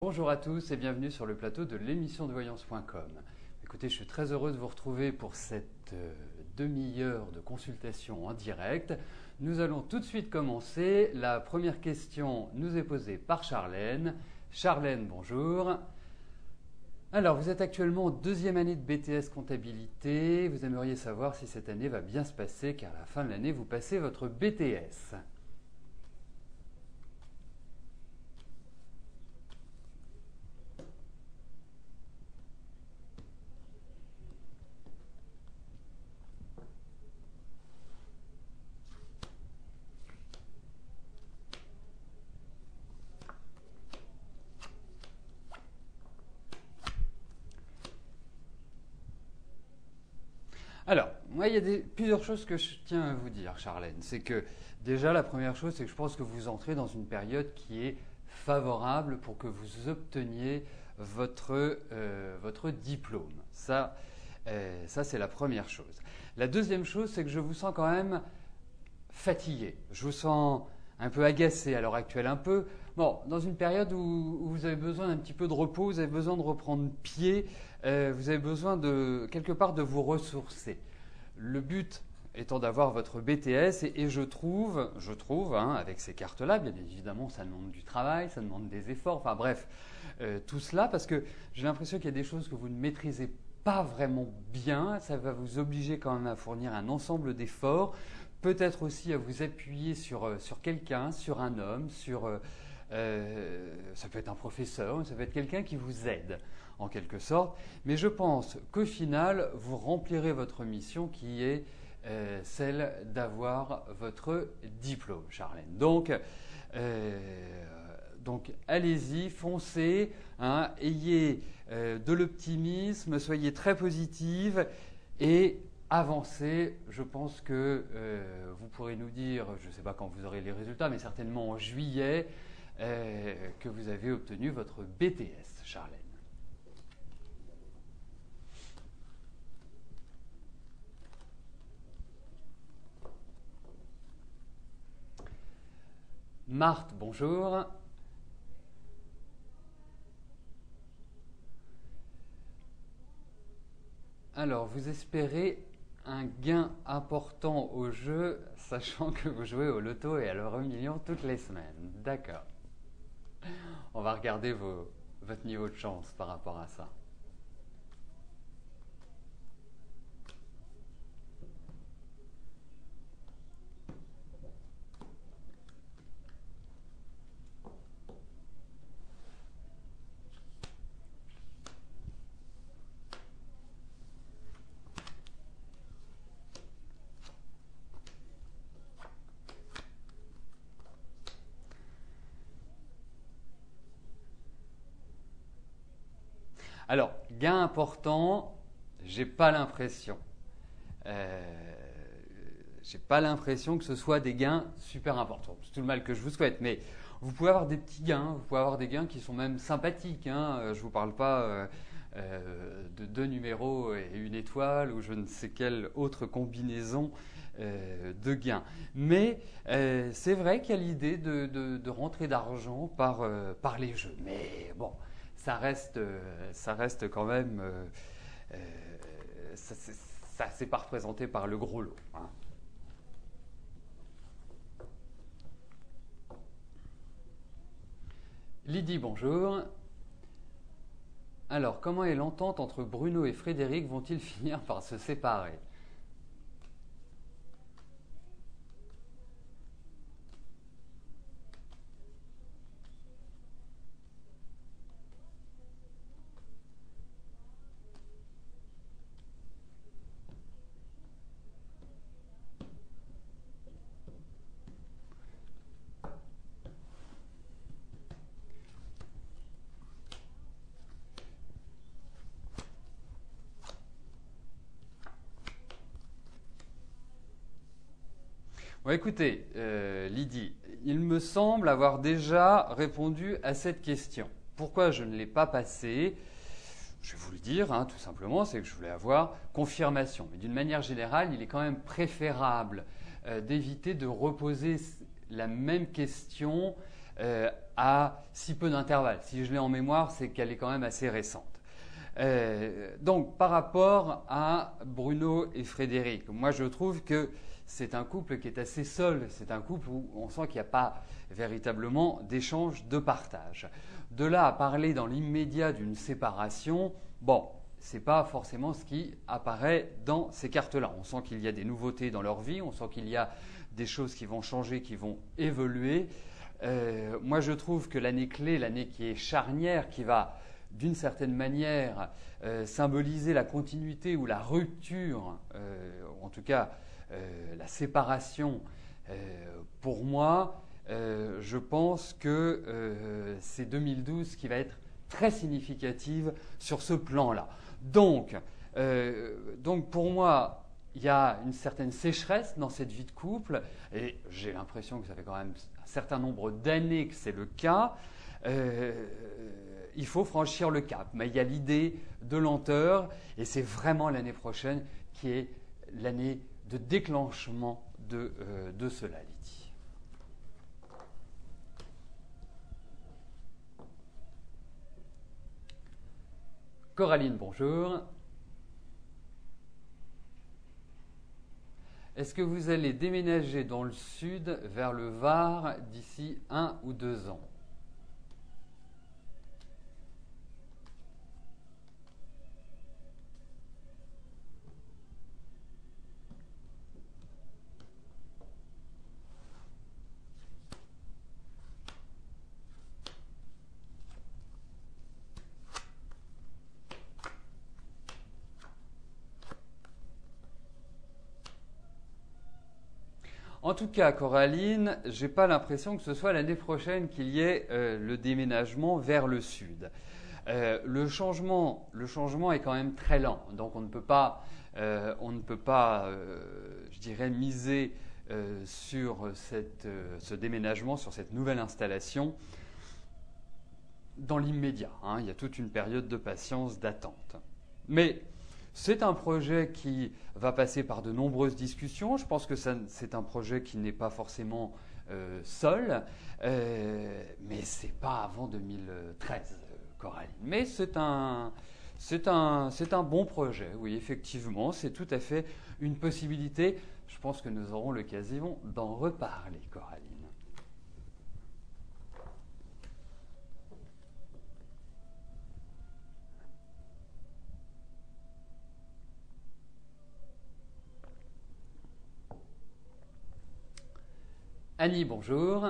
Bonjour à tous et bienvenue sur le plateau de l'émission de voyance.com. Écoutez, je suis très heureux de vous retrouver pour cette demi-heure de consultation en direct. Nous allons tout de suite commencer. La première question nous est posée par Charlène. Charlène, bonjour. Alors, vous êtes actuellement en deuxième année de BTS comptabilité. Vous aimeriez savoir si cette année va bien se passer car à la fin de l'année, vous passez votre BTS. Alors, moi, il y a plusieurs choses que je tiens à vous dire, Charlène. C'est que déjà, la première chose, c'est que je pense que vous entrez dans une période qui est favorable pour que vous obteniez votre diplôme. Ça c'est la première chose. La deuxième chose, c'est que je vous sens quand même fatigué. Je vous sens un peu agacé à l'heure actuelle, un peu dans une période où vous avez besoin d'un petit peu de repos, vous avez besoin de reprendre pied, vous avez besoin de quelque part de vous ressourcer. Le but étant d'avoir votre BTS et je trouve avec ces cartes-là, bien évidemment, ça demande du travail, ça demande des efforts, enfin bref, tout cela parce que j'ai l'impression qu'il y a des choses que vous ne maîtrisez pas vraiment bien, ça va vous obliger quand même à fournir un ensemble d'efforts, peut-être aussi à vous appuyer sur quelqu'un, sur un homme, ça peut être un professeur, ça peut être quelqu'un qui vous aide en quelque sorte, mais je pense qu'au final, vous remplirez votre mission qui est celle d'avoir votre diplôme, Charlène. Donc allez-y, foncez, hein, ayez de l'optimisme, soyez très positive et avancez. Je pense que vous pourrez nous dire, je ne sais pas quand vous aurez les résultats, mais certainement en juillet, que vous avez obtenu votre BTS, Charlène. Marthe, bonjour. Alors, vous espérez un gain important au jeu, sachant que vous jouez au loto et à l'euro million toutes les semaines. D'accord. On va regarder votre niveau de chance par rapport à ça. Alors, gain important, j'ai pas l'impression. J'ai pas l'impression que ce soit des gains super importants. C'est tout le mal que je vous souhaite, mais vous pouvez avoir des petits gains, vous pouvez avoir des gains qui sont même sympathiques. Je vous parle pas de 2 numéros et une étoile ou je ne sais quelle autre combinaison de gains. Mais c'est vrai qu'il y a l'idée de rentrer d'argent par les jeux. Mais bon, ça reste quand même, ça c'est pas représenté par le gros lot, hein. Lydie, bonjour. Alors, comment est l'entente entre Bruno et Frédéric? Vont-ils finir par se séparer? Bon, écoutez, Lydie, il me semble avoir déjà répondu à cette question. Pourquoi je ne l'ai pas passée? Je vais vous le dire, hein, tout simplement, c'est que je voulais avoir confirmation. Mais d'une manière générale, il est quand même préférable d'éviter de reposer la même question à si peu d'intervalle. Si je l'ai en mémoire, c'est qu'elle est quand même assez récente. Donc par rapport à Bruno et Frédéric, moi je trouve que c'est un couple qui est assez seul, c'est un couple où on sent qu'il n'y a pas véritablement d'échange, de partage. De là à parler dans l'immédiat d'une séparation, bon, ce n'est pas forcément ce qui apparaît dans ces cartes-là. On sent qu'il y a des nouveautés dans leur vie, on sent qu'il y a des choses qui vont changer, qui vont évoluer. Moi je trouve que l'année clé, l'année qui est charnière, qui va d'une certaine manière symboliser la continuité ou la rupture, ou en tout cas la séparation, pour moi, je pense que c'est 2012 qui va être très significative sur ce plan-là. Donc pour moi, il y a une certaine sécheresse dans cette vie de couple, et j'ai l'impression que ça fait quand même un certain nombre d'années que c'est le cas. Il faut franchir le cap, mais il y a l'idée de lenteur, et c'est vraiment l'année prochaine qui est l'année de déclenchement de cela, Lydie. Coraline, bonjour. Est-ce que vous allez déménager dans le sud, vers le Var, d'ici 1 ou 2 ans ? En tout cas, Coraline, j'ai pas l'impression que ce soit l'année prochaine qu'il y ait le déménagement vers le sud. Le changement est quand même très lent, donc on ne peut pas, je dirais, miser sur ce déménagement, sur cette nouvelle installation dans l'immédiat. Hein. Il y a toute une période de patience, d'attente. Mais c'est un projet qui va passer par de nombreuses discussions. Je pense que c'est un projet qui n'est pas forcément seul, mais ce n'est pas avant 2013, Coraline. Mais c'est un bon projet, oui, effectivement. C'est tout à fait une possibilité. Je pense que nous aurons l'occasion d'en reparler, Coraline. Annie, bonjour.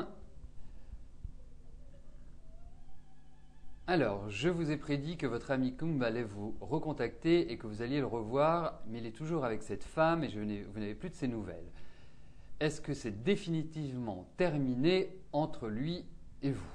Alors, je vous ai prédit que votre ami Koum allait vous recontacter et que vous alliez le revoir, mais il est toujours avec cette femme et vous n'avez plus de ses nouvelles. Est-ce que c'est définitivement terminé entre lui et vous ?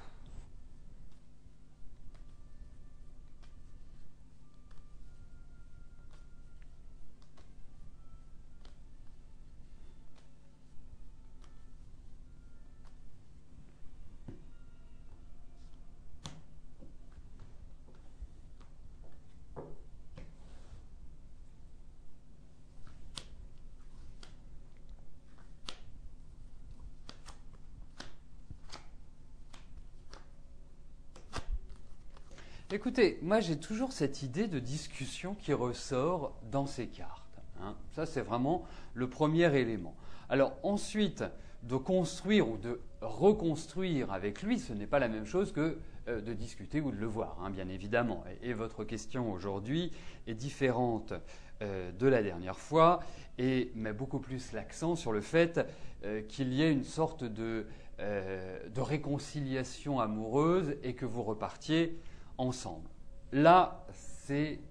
Écoutez, moi j'ai toujours cette idée de discussion qui ressort dans ces cartes. Hein. Ça c'est vraiment le premier élément. Alors ensuite, de construire ou de reconstruire avec lui, ce n'est pas la même chose que de discuter ou de le voir, hein, bien évidemment. Et votre question aujourd'hui est différente de la dernière fois et met beaucoup plus l'accent sur le fait qu'il y ait une sorte de réconciliation amoureuse et que vous repartiez ensemble. Là, c'est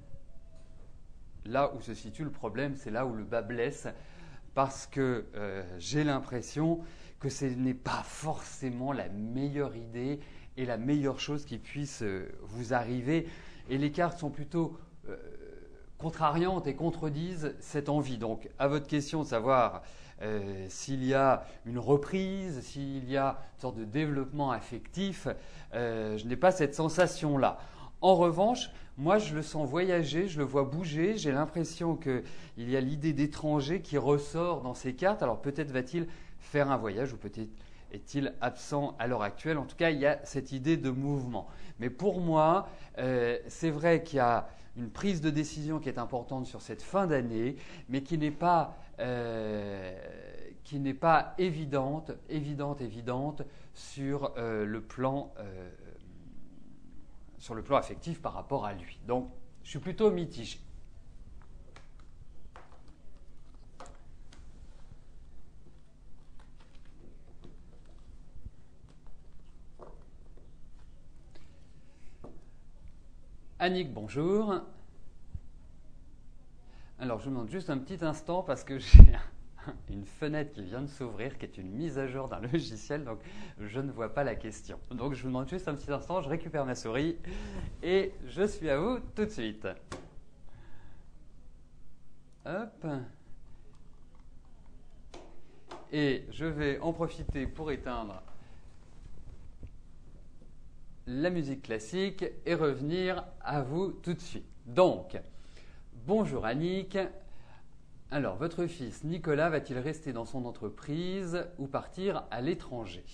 là où se situe le problème, c'est là où le bas blesse, parce que j'ai l'impression que ce n'est pas forcément la meilleure idée et la meilleure chose qui puisse vous arriver. Et les cartes sont plutôt contrariantes et contredisent cette envie. Donc, à votre question de savoir s'il y a une reprise, s'il y a une sorte de développement affectif, je n'ai pas cette sensation-là. En revanche, moi je le sens voyager, je le vois bouger, j'ai l'impression qu'il y a l'idée d'étranger qui ressort dans ces cartes. Alors peut-être va-t-il faire un voyage ou peut-être est-il absent à l'heure actuelle? En tout cas, il y a cette idée de mouvement. Mais pour moi, c'est vrai qu'il y a une prise de décision qui est importante sur cette fin d'année, mais qui n'est pas évidente sur le plan affectif par rapport à lui. Donc, je suis plutôt mitigé. Annick, bonjour. Alors, je vous demande juste un petit instant parce que j'ai une fenêtre qui vient de s'ouvrir, qui est une mise à jour d'un logiciel, donc je ne vois pas la question. Donc, je vous demande juste un petit instant, je récupère ma souris et je suis à vous tout de suite. Hop. Et je vais en profiter pour éteindre la musique classique et revenir à vous tout de suite. Donc, bonjour Annick. Alors, votre fils Nicolas va-t-il rester dans son entreprise ou partir à l'étranger?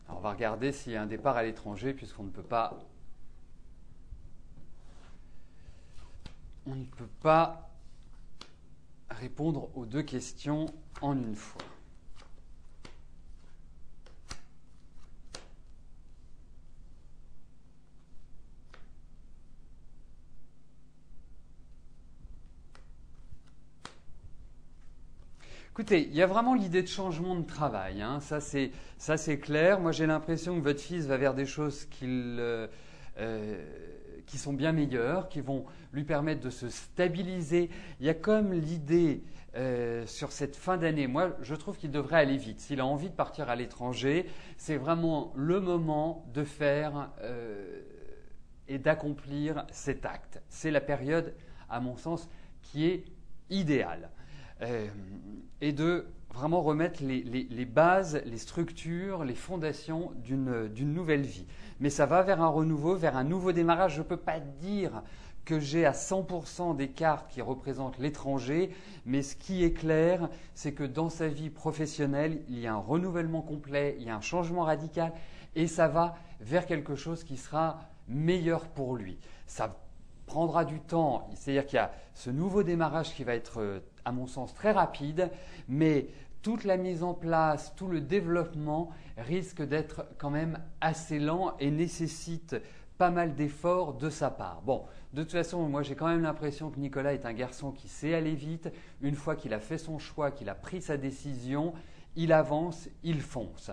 Alors, on va regarder s'il y a un départ à l'étranger puisqu'on ne peut pas... On ne peut pas répondre aux deux questions en une fois. Écoutez, il y a vraiment l'idée de changement de travail, hein. Ça c'est clair. Moi j'ai l'impression que votre fils va vers des choses qui sont bien meilleures, qui vont lui permettre de se stabiliser. Il y a comme l'idée sur cette fin d'année, moi je trouve qu'il devrait aller vite. S'il a envie de partir à l'étranger, c'est vraiment le moment de faire et d'accomplir cet acte. C'est la période, à mon sens, qui est idéale. Et de vraiment remettre les bases, les structures, les fondations d'une nouvelle vie. Mais ça va vers un renouveau, vers un nouveau démarrage. Je ne peux pas dire que j'ai à 100% des cartes qui représentent l'étranger, mais ce qui est clair, c'est que dans sa vie professionnelle, il y a un renouvellement complet, il y a un changement radical, et ça va vers quelque chose qui sera meilleur pour lui. Ça prendra du temps, c'est-à-dire qu'il y a ce nouveau démarrage qui va être, à mon sens, très rapide, mais toute la mise en place, tout le développement risque d'être quand même assez lent et nécessite pas mal d'efforts de sa part. Bon, de toute façon, moi j'ai quand même l'impression que Nicolas est un garçon qui sait aller vite. Une fois qu'il a fait son choix, qu'il a pris sa décision, il avance, il fonce.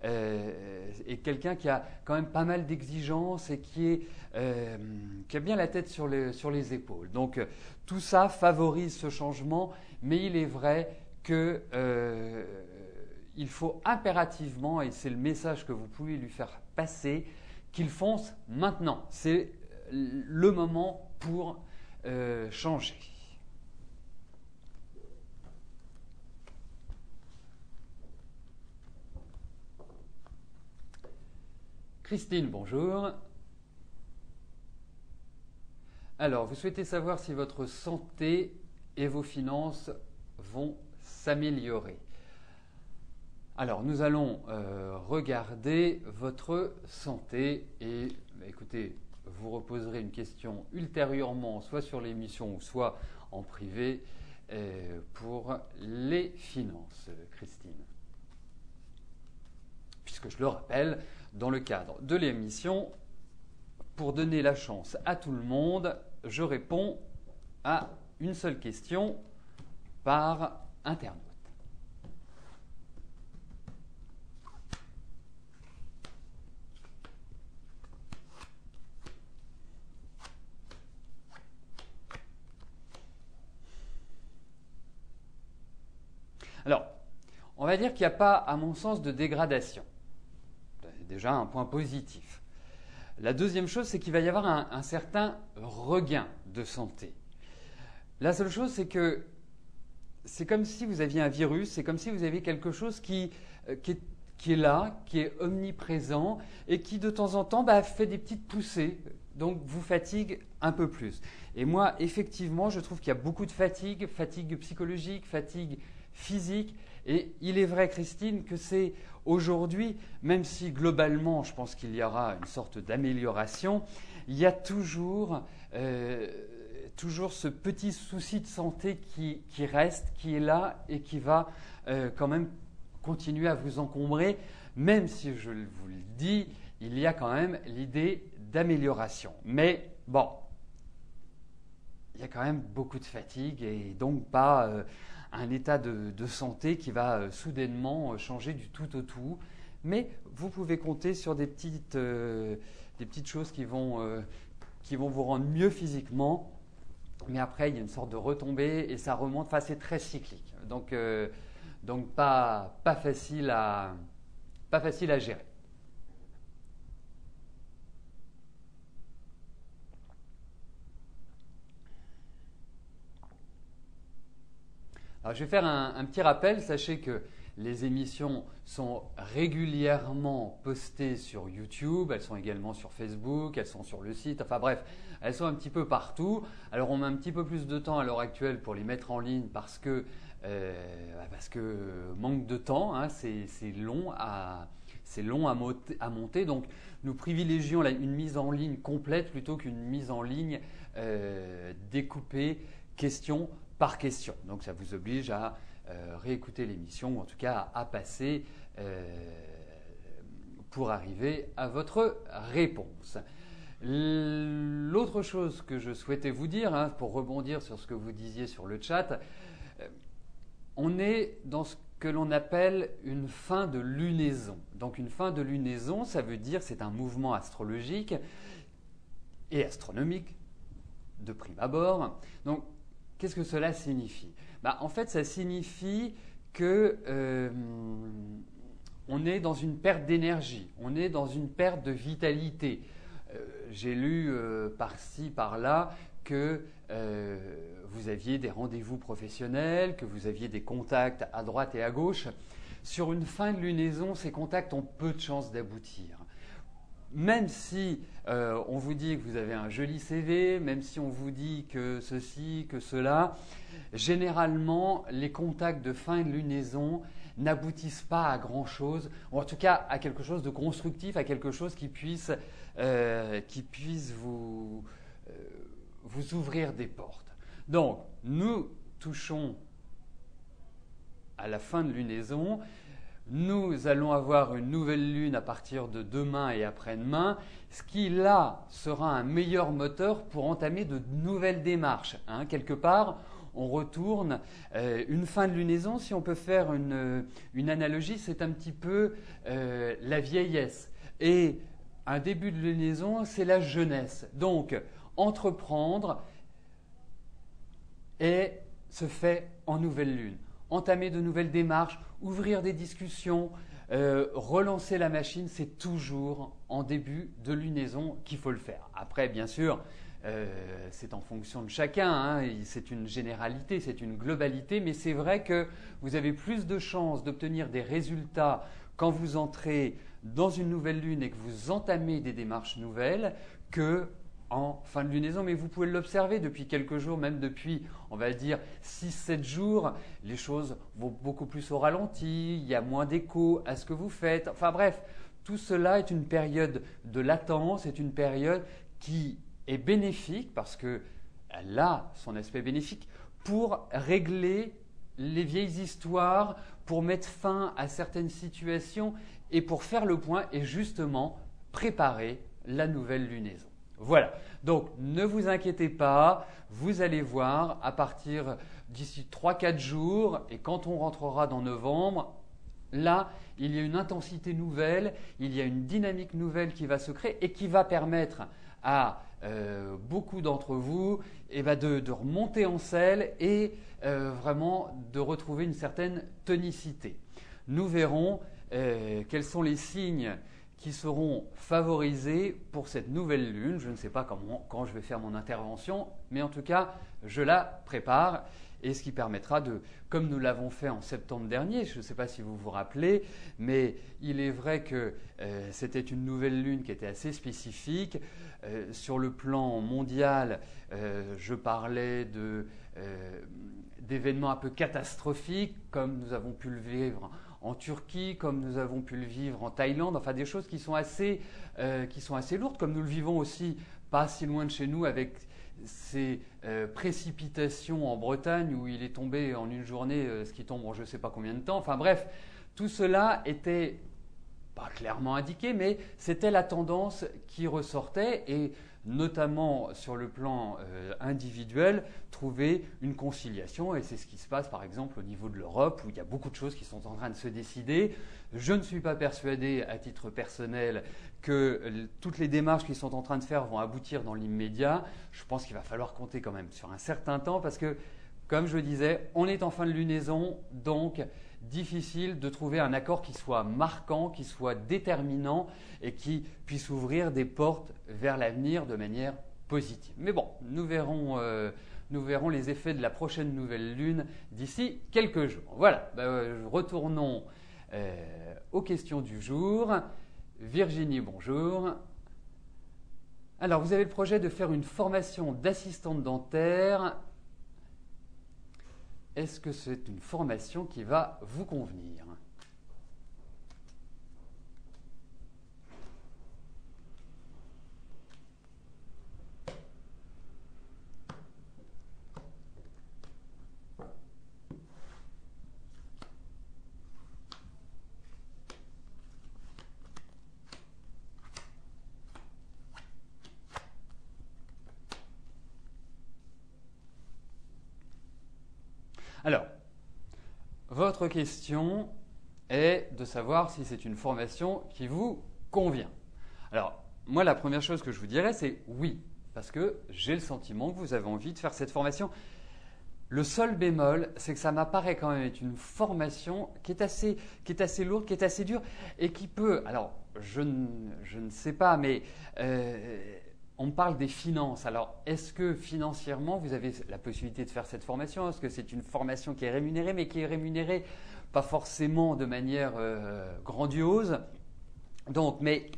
Et quelqu'un qui a quand même pas mal d'exigences et qui a bien la tête sur les épaules. Donc tout ça favorise ce changement, mais il est vrai que il faut impérativement, et c'est le message que vous pouvez lui faire passer, qu'il fonce maintenant. C'est le moment pour changer. Christine, bonjour. Alors, vous souhaitez savoir si votre santé et vos finances vont s'améliorer. Alors, nous allons regarder votre santé et, écoutez, vous reposerez une question ultérieurement, soit sur l'émission ou soit en privé, pour les finances, Christine. Puisque je le rappelle, dans le cadre de l'émission, pour donner la chance à tout le monde, je réponds à une seule question par internaute. Alors, on va dire qu'il n'y a pas, à mon sens, de dégradation. C'est déjà un point positif. La deuxième chose, c'est qu'il va y avoir un certain regain de santé. La seule chose, c'est que c'est comme si vous aviez un virus, c'est comme si vous aviez quelque chose qui est qui est là, qui est omniprésent et qui de temps en temps fait des petites poussées, donc vous fatigue un peu plus. Et moi, effectivement, je trouve qu'il y a beaucoup de fatigue, fatigue psychologique, fatigue physique. Et il est vrai, Christine, que c'est aujourd'hui, même si globalement, je pense qu'il y aura une sorte d'amélioration, il y a toujours ce petit souci de santé qui reste, qui est là et qui va quand même continuer à vous encombrer, même si je vous le dis, il y a quand même l'idée d'amélioration. Mais bon, il y a quand même beaucoup de fatigue et donc pas un état de santé qui va soudainement changer du tout au tout. Mais vous pouvez compter sur des petites choses qui vont vous rendre mieux physiquement. Mais après, il y a une sorte de retombée et ça remonte. Enfin, c'est très cyclique. Donc pas facile à gérer. Alors, je vais faire un petit rappel. Sachez que les émissions sont régulièrement postées sur YouTube, elles sont également sur Facebook, elles sont sur le site, enfin bref, elles sont un petit peu partout. Alors on met un petit peu plus de temps à l'heure actuelle pour les mettre en ligne parce que manque de temps, hein, c'est long à monter. Donc nous privilégions une mise en ligne complète plutôt qu'une mise en ligne découpée question par question. Donc ça vous oblige à réécouter l'émission ou en tout cas à passer pour arriver à votre réponse. L'autre chose que je souhaitais vous dire, hein, pour rebondir sur ce que vous disiez sur le chat, on est dans ce que l'on appelle une fin de lunaison. Donc une fin de lunaison, ça veut dire c'est un mouvement astrologique et astronomique de prime abord. Donc qu'est-ce que cela signifie ? En fait, ça signifie que on est dans une perte d'énergie, on est dans une perte de vitalité. J'ai lu par-ci, par-là que vous aviez des rendez-vous professionnels, que vous aviez des contacts à droite et à gauche. Sur une fin de lunaison, ces contacts ont peu de chances d'aboutir. Même si on vous dit que vous avez un joli CV, même si on vous dit que ceci, que cela, généralement, les contacts de fin de lunaison n'aboutissent pas à grand-chose, ou en tout cas à quelque chose de constructif, à quelque chose qui puisse vous ouvrir des portes. Donc, nous touchons à la fin de lunaison. Nous allons avoir une nouvelle lune à partir de demain et après-demain, ce qui là sera un meilleur moteur pour entamer de nouvelles démarches. Hein. Quelque part, on retourne. Une fin de lunaison, si on peut faire une analogie, c'est un petit peu la vieillesse. Et un début de lunaison, c'est la jeunesse. Donc, entreprendre se fait en nouvelle lune. Entamer de nouvelles démarches, ouvrir des discussions, relancer la machine, c'est toujours en début de lunaison qu'il faut le faire. Après, bien sûr, c'est en fonction de chacun, hein, c'est une généralité, c'est une globalité, mais c'est vrai que vous avez plus de chances d'obtenir des résultats quand vous entrez dans une nouvelle lune et que vous entamez des démarches nouvelles que en fin de lunaison, mais vous pouvez l'observer depuis quelques jours, même depuis, on va dire, 6-7 jours, les choses vont beaucoup plus au ralenti, il y a moins d'écho à ce que vous faites. Enfin bref, tout cela est une période de latence, c'est une période qui est bénéfique parce qu'elle a son aspect bénéfique pour régler les vieilles histoires, pour mettre fin à certaines situations et pour faire le point et justement préparer la nouvelle lunaison. Voilà, donc ne vous inquiétez pas, vous allez voir à partir d'ici 3-4 jours et quand on rentrera dans novembre, là il y a une intensité nouvelle, il y a une dynamique nouvelle qui va se créer et qui va permettre à beaucoup d'entre vous de remonter en selle et vraiment de retrouver une certaine tonicité. Nous verrons quels sont les signes qui seront favorisés pour cette nouvelle lune. Je ne sais pas quand je vais faire mon intervention, mais en tout cas, je la prépare et ce qui permettra de, comme nous l'avons fait en septembre dernier, je ne sais pas si vous vous rappelez, mais il est vrai que c'était une nouvelle lune qui était assez spécifique. Sur le plan mondial, je parlais d'événements un peu catastrophiques, comme nous avons pu le vivre en Turquie, comme nous avons pu le vivre en Thaïlande, enfin des choses qui sont assez lourdes, comme nous le vivons aussi pas si loin de chez nous avec ces précipitations en Bretagne où il est tombé en une journée ce qui tombe en je ne sais pas combien de temps. Enfin bref, tout cela était pas clairement indiqué, mais c'était la tendance qui ressortait et notamment sur le plan individuel, trouver une conciliation. Et c'est ce qui se passe par exemple au niveau de l'Europe où il y a beaucoup de choses qui sont en train de se décider. Je ne suis pas persuadé à titre personnel que toutes les démarches qu'ils sont en train de faire vont aboutir dans l'immédiat. Je pense qu'il va falloir compter quand même sur un certain temps parce que, comme je le disais, on est en fin de lunaison, donc difficile de trouver un accord qui soit marquant, qui soit déterminant et qui puisse ouvrir des portes vers l'avenir de manière positive. Mais bon, nous verrons les effets de la prochaine nouvelle lune d'ici quelques jours. Voilà, retournons aux questions du jour. Virginie, bonjour. Alors, vous avez le projet de faire une formation d'assistante dentaire. Est-ce que c'est une formation qui va vous convenir ? Alors, votre question est de savoir si c'est une formation qui vous convient. Alors, moi, la première chose que je vous dirais, c'est oui, parce que j'ai le sentiment que vous avez envie de faire cette formation. Le seul bémol, c'est que ça m'apparaît quand même être une formation qui est assez lourde, qui est assez dure et qui peut… Alors, je ne sais pas, mais… on me parle des finances. Alors, est-ce que financièrement, vous avez la possibilité de faire cette formation ? Est-ce que c'est une formation qui est rémunérée, mais qui est rémunérée pas forcément de manière grandiose ? Donc, mais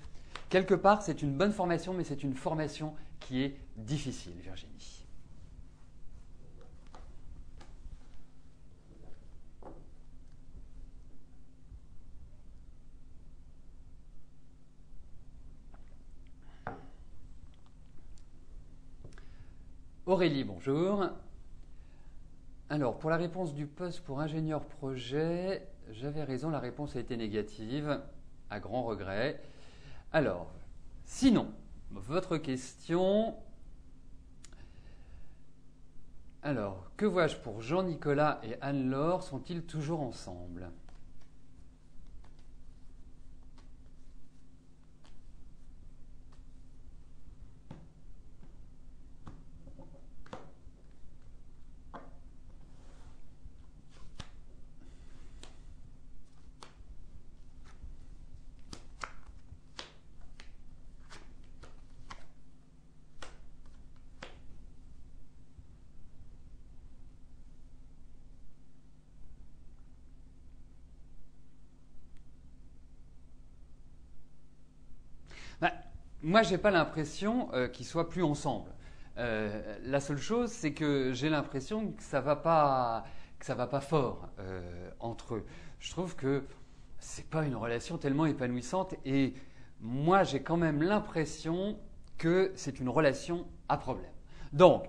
quelque part, c'est une bonne formation, mais c'est une formation qui est difficile, Virginie. Aurélie, bonjour. Alors, pour la réponse du poste pour ingénieur projet, j'avais raison, la réponse a été négative, à grand regret. Alors, sinon, votre question… Alors, que vois-je pour Jean-Nicolas et Anne-Laure, sont-ils toujours ensemble ? Moi, je n'ai pas l'impression qu'ils soient plus ensemble. La seule chose, c'est que j'ai l'impression que ça va pas fort entre eux. Je trouve que c'est pas une relation tellement épanouissante et moi, j'ai quand même l'impression que c'est une relation à problème. Donc,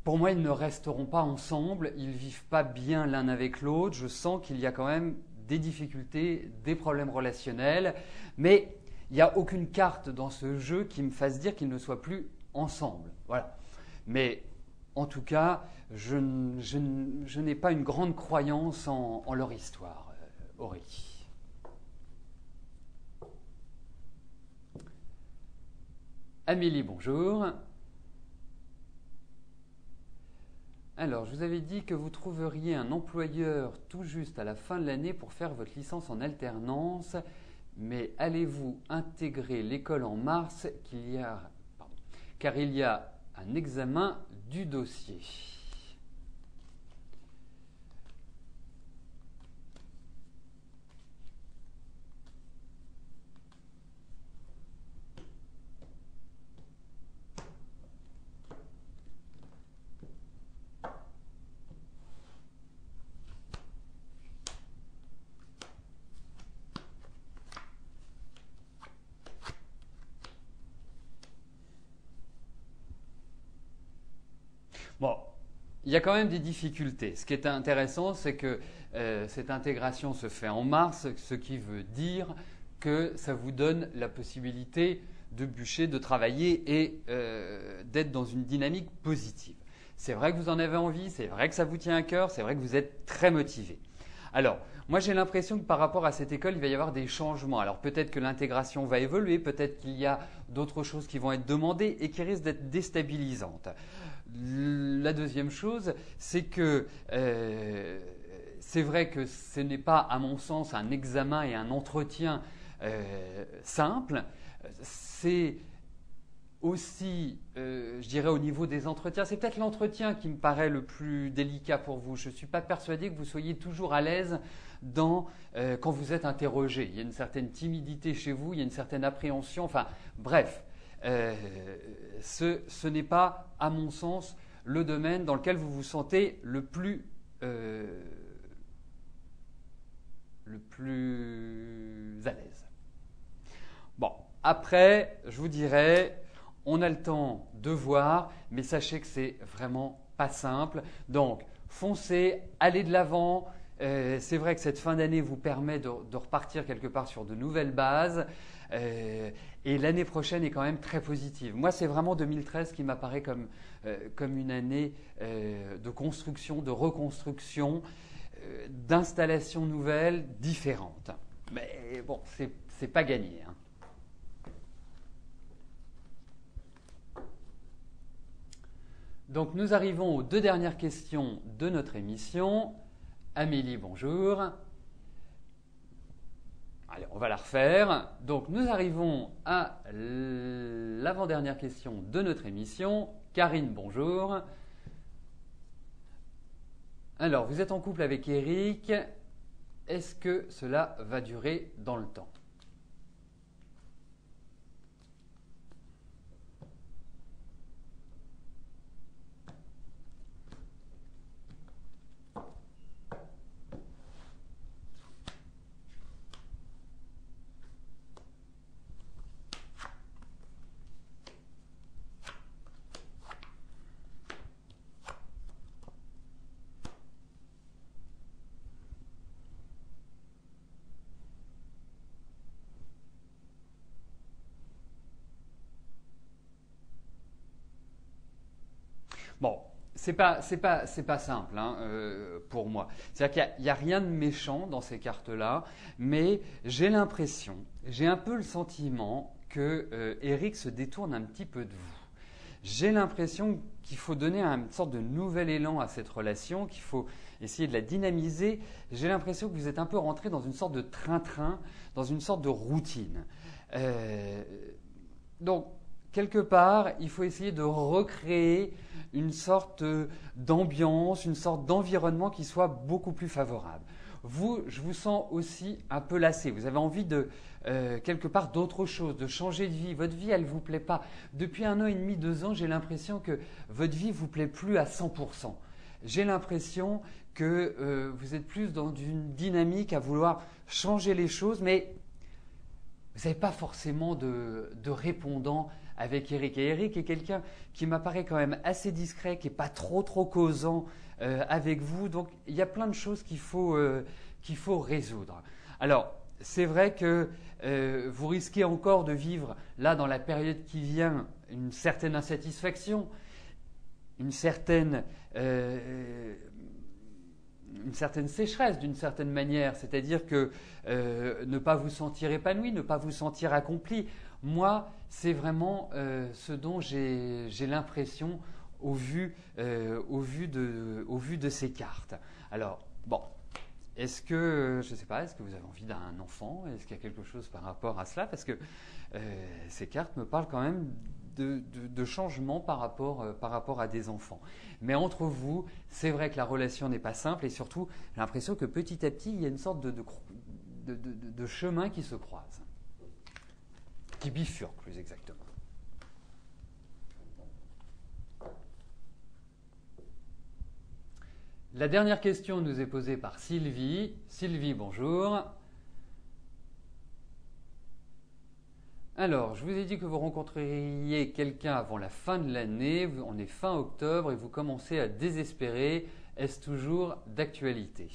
pour moi, ils ne resteront pas ensemble, ils vivent pas bien l'un avec l'autre. Je sens qu'il y a quand même des difficultés, des problèmes relationnels, mais il n'y a aucune carte dans ce jeu qui me fasse dire qu'ils ne soient plus ensemble. Voilà. Mais en tout cas, je n'ai pas une grande croyance en leur histoire, Aurélie. Amélie, bonjour. Alors, je vous avais dit que vous trouveriez un employeur tout juste à la fin de l'année pour faire votre licence en alternance. Mais allez-vous intégrer l'école en mars car il y a un examen du dossier. il y a quand même des difficultés. Ce qui est intéressant, c'est que cette intégration se fait en mars, ce qui veut dire que ça vous donne la possibilité de bûcher, de travailler et d'être dans une dynamique positive. C'est vrai que vous en avez envie, c'est vrai que ça vous tient à cœur, c'est vrai que vous êtes très motivé. Alors, moi j'ai l'impression que par rapport à cette école, il va y avoir des changements. Alors peut-être que l'intégration va évoluer, peut-être qu'il y a d'autres choses qui vont être demandées et qui risquent d'être déstabilisantes. La deuxième chose, c'est que c'est vrai que ce n'est pas, à mon sens, un examen et un entretien simple. C'est aussi, je dirais, au niveau des entretiens, c'est peut-être l'entretien qui me paraît le plus délicat pour vous. Je ne suis pas persuadé que vous soyez toujours à l'aise quand vous êtes interrogé. Il y a une certaine timidité chez vous, il y a une certaine appréhension. Enfin, bref, ce n'est pas, à mon sens, le domaine dans lequel vous vous sentez le plus à l'aise. Bon, après, je vous dirais, on a le temps de voir, mais sachez que c'est vraiment pas simple. Donc, foncez, allez de l'avant. C'est vrai que cette fin d'année vous permet de repartir quelque part sur de nouvelles bases. Et l'année prochaine est quand même très positive. Moi, c'est vraiment 2013 qui m'apparaît comme une année de construction, de reconstruction, d'installations nouvelles, différentes. Mais bon, c'est pas gagné, hein. Donc nous arrivons aux deux dernières questions de notre émission. Amélie, bonjour. Allez, on va la refaire. Donc nous arrivons à l'avant-dernière question de notre émission. Karine, bonjour. Alors, vous êtes en couple avec Eric. Est-ce que cela va durer dans le temps ? Bon, c'est pas simple, hein, pour moi. C'est-à-dire qu'il n'y a rien de méchant dans ces cartes-là, mais j'ai l'impression, j'ai un peu le sentiment que Eric se détourne un petit peu de vous. J'ai l'impression qu'il faut donner une sorte de nouvel élan à cette relation, qu'il faut essayer de la dynamiser. J'ai l'impression que vous êtes un peu rentré dans une sorte de train-train, dans une sorte de routine. Donc, quelque part, il faut essayer de recréer une sorte d'ambiance, une sorte d'environnement qui soit beaucoup plus favorable. Vous, je vous sens aussi un peu lassé. Vous avez envie de, quelque part, d'autre chose, de changer de vie. Votre vie, elle ne vous plaît pas. Depuis 1 an et demi, 2 ans, j'ai l'impression que votre vie ne vous plaît plus à 100%. J'ai l'impression que vous êtes plus dans une dynamique à vouloir changer les choses, mais vous n'avez pas forcément de répondant avec Eric. Et Eric est quelqu'un qui m'apparaît quand même assez discret, qui n'est pas trop causant avec vous. Donc il y a plein de choses qu'il faut résoudre. Alors c'est vrai que vous risquez encore de vivre là dans la période qui vient une certaine insatisfaction, une certaine sécheresse d'une certaine manière, c'est-à-dire que ne pas vous sentir épanoui, ne pas vous sentir accompli. Moi, c'est vraiment ce dont j'ai l'impression au vu de ces cartes. Alors, bon, est-ce que, je ne sais pas, est-ce que vous avez envie d'un enfant ? Est-ce qu'il y a quelque chose par rapport à cela ? Parce que ces cartes me parlent quand même de changements par rapport à des enfants. Mais entre vous, c'est vrai que la relation n'est pas simple et surtout, j'ai l'impression que petit à petit, il y a une sorte de chemin qui se croise. Qui bifurque, plus exactement. La dernière question nous est posée par Sylvie. Sylvie, bonjour. Alors, je vous ai dit que vous rencontreriez quelqu'un avant la fin de l'année. On est fin octobre et vous commencez à désespérer. Est-ce toujours d'actualité?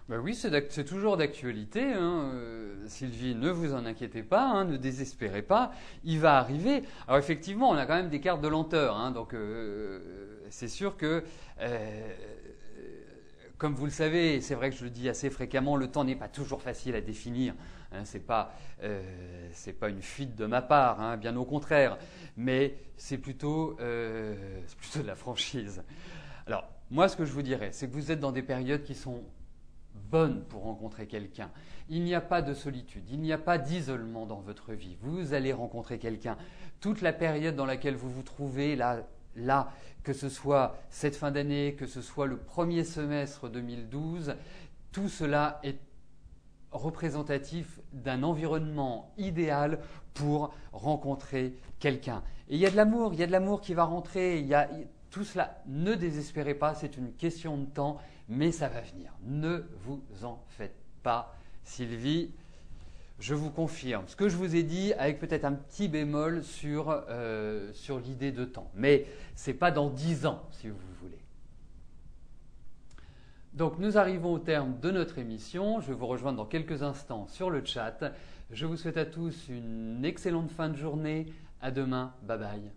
Ben oui, c'est toujours d'actualité, hein. Sylvie, ne vous en inquiétez pas, hein, ne désespérez pas, il va arriver. Alors effectivement, on a quand même des cartes de lenteur, hein, donc c'est sûr que, comme vous le savez, et c'est vrai que je le dis assez fréquemment, le temps n'est pas toujours facile à définir. Hein, c'est pas une fuite de ma part, hein, bien au contraire, mais c'est plutôt de la franchise. Alors, moi, ce que je vous dirais, c'est que vous êtes dans des périodes qui sont bonne pour rencontrer quelqu'un. Il n'y a pas de solitude, il n'y a pas d'isolement dans votre vie. Vous allez rencontrer quelqu'un. Toute la période dans laquelle vous vous trouvez, là, que ce soit cette fin d'année, que ce soit le premier semestre 2012, tout cela est représentatif d'un environnement idéal pour rencontrer quelqu'un. Et il y a de l'amour qui va rentrer, tout cela. Ne désespérez pas, c'est une question de temps, mais ça va venir. Ne vous en faites pas, Sylvie. Je vous confirme ce que je vous ai dit, avec peut-être un petit bémol sur l'idée de temps. Mais ce n'est pas dans 10 ans, si vous voulez. Donc nous arrivons au terme de notre émission. Je vais vous rejoindre dans quelques instants sur le chat. Je vous souhaite à tous une excellente fin de journée. À demain. Bye bye.